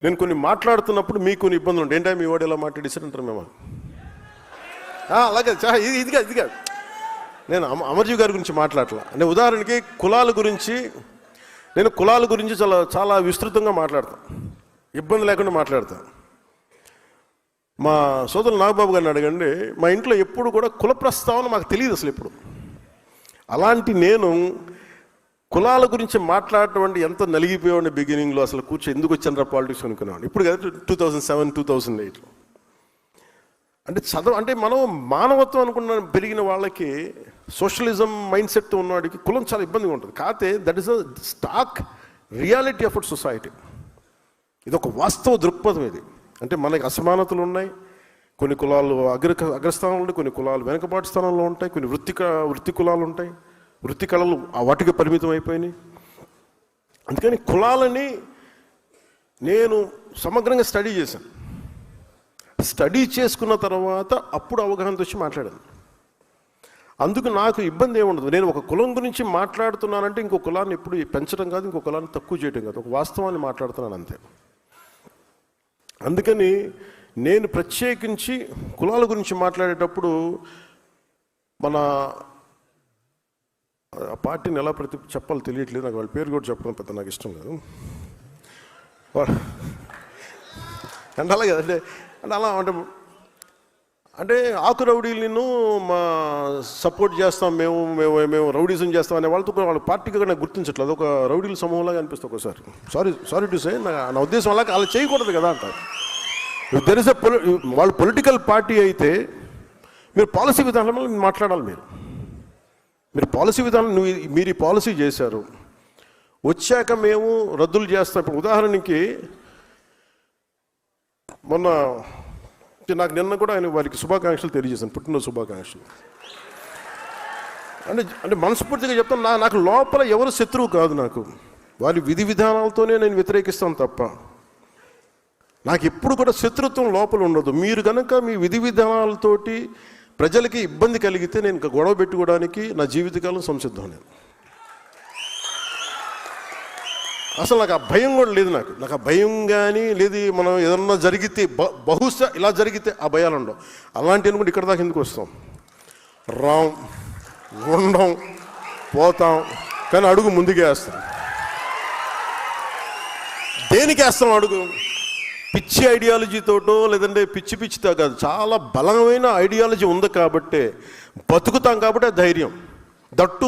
నేను కొన్ని మాట్లాడుతున్నప్పుడు మీకు కొన్ని ఇబ్బందులు ఉంటాయి. ఏంటంటే మీ వాడు ఎలా మాట్లాడేసారంటారు మేము. అలాగే ఇది కాదు నేను అమర్జీవి గారి గురించి మాట్లాడలే. అంటే ఉదాహరణకి కులాల గురించి నేను చాలా విస్తృతంగా మాట్లాడతాను, ఇబ్బంది లేకుండా మాట్లాడతాను. మా సోదరులు నాగబాబు గారిని అడగండి, మా ఇంట్లో ఎప్పుడు కూడా కుల ప్రస్తావన మాకు తెలియదు అసలు ఎప్పుడు. అలాంటి నేను కులాల గురించి మాట్లాడటం అంటే ఎంత నలిగిపోయాడు బిగినింగ్లో. అసలు ఎందుకు వచ్చాను పాలిటిక్స్ అనుకున్నాను. ఇప్పుడు కదా 2007, 2008లో అంటే మనం మానవత్వం అనుకున్న పెరిగిన వాళ్ళకి, సోషలిజం మైండ్ సెట్తో ఉన్నవాడికి కులం చాలా ఇబ్బందిగా ఉంటుంది. కాకపోతే that is a stock reality of our society. ఇది ఒక వాస్తవ దృక్పథం. ఇది అంటే మనకి అసమానతలు ఉన్నాయి. కొన్ని కులాలు అగ్రస్థానంలో ఉంటాయి, కొన్ని కులాలు వెనకబాటు స్థానంలో ఉంటాయి, కొన్ని వృత్తి కులాలు ఉంటాయి, వృత్తి కళలు వాటికి పరిమితం అయిపోయినాయి. అందుకని కులాలని నేను సమగ్రంగా స్టడీ చేశాను. స్టడీ చేసుకున్న తర్వాత అప్పుడు అవగాహనతో వచ్చి మాట్లాడాను. అందుకు నాకు ఇబ్బంది ఏముండదు. నేను ఒక కులం గురించి మాట్లాడుతున్నానంటే ఇంకో కులాన్ని ఎప్పుడు పెంచడం కాదు, ఇంకో కులాన్ని తక్కువ చేయడం కాదు, ఒక వాస్తవాన్ని మాట్లాడుతున్నాను అంతే. అందుకని నేను ప్రత్యేకించి కులాల గురించి మాట్లాడేటప్పుడు మన ఆ పార్టీని ఎలా చెప్పాలో తెలియట్లేదు నాకు. వాళ్ళ పేరు కూడా చెప్పడం పెద్ద నాకు ఇష్టం లేదు. అంటే అలాగే అంటే అలా అంటే ఆకు రౌడీలను మా సపోర్ట్ చేస్తాం, మేము రౌడీజం చేస్తాం అనే వాళ్ళతో వాళ్ళ పార్టీగా నాకు గుర్తించట్లేదు. అదొక రౌడీల సమూహంలాగా అనిపిస్తుంది ఒకసారి. సారీ టు సే, నా ఉద్దేశం అలాగే అలా చేయకూడదు కదా అంటారు. దెర్ ఇస్ వాళ్ళు పొలిటికల్ పార్టీ అయితే మీరు పాలసీ విధానంలో మాట్లాడాలి. మీరు పాలసీ విధానం మీరు ఈ పాలసీ చేశారు, వచ్చాక మేము రద్దులు చేస్తాం. ఇప్పుడు ఉదాహరణకి మొన్న నాకు నిన్న కూడా ఆయన వారికి శుభాకాంక్షలు తెలియజేశాను, పుట్టినరోజు శుభాకాంక్షలు. అంటే మనస్ఫూర్తిగా చెప్తాను, నాకు లోపల ఎవరు శత్రువు కాదు. నాకు వారి విధి విధానాలతోనే నేను వ్యతిరేకిస్తాను తప్ప నాకు ఎప్పుడు కూడా శత్రుత్వం లోపల ఉండదు. మీరు కనుక మీ విధి విధానాలతోటి ప్రజలకి ఇబ్బంది కలిగితే నేను ఇంకా గొడవ పెట్టుకోవడానికి నా జీవితకాలం సంసిద్ధం. నేను అసలు నాకు ఆ భయం కూడా లేదు. నాకు ఆ భయం కానీ లేదు. మనం ఏదన్నా జరిగితే బహుశా ఇలా జరిగితే ఆ భయాలు ఉండవు. అలాంటివి కూడా ఇక్కడ దాకా ఎందుకు వస్తాం, ఉండం, పోతాం, కానీ అడుగు ముందుకే వేస్తాం. దేనికి వేస్తాం అడుగు? పిచ్చి ఐడియాలజీతోటో లేదంటే పిచ్చితో కాదు, చాలా బలమైన ఐడియాలజీ ఉంది కాబట్టే బతుకుతాం. కాబట్టి ధైర్యం, దట్టు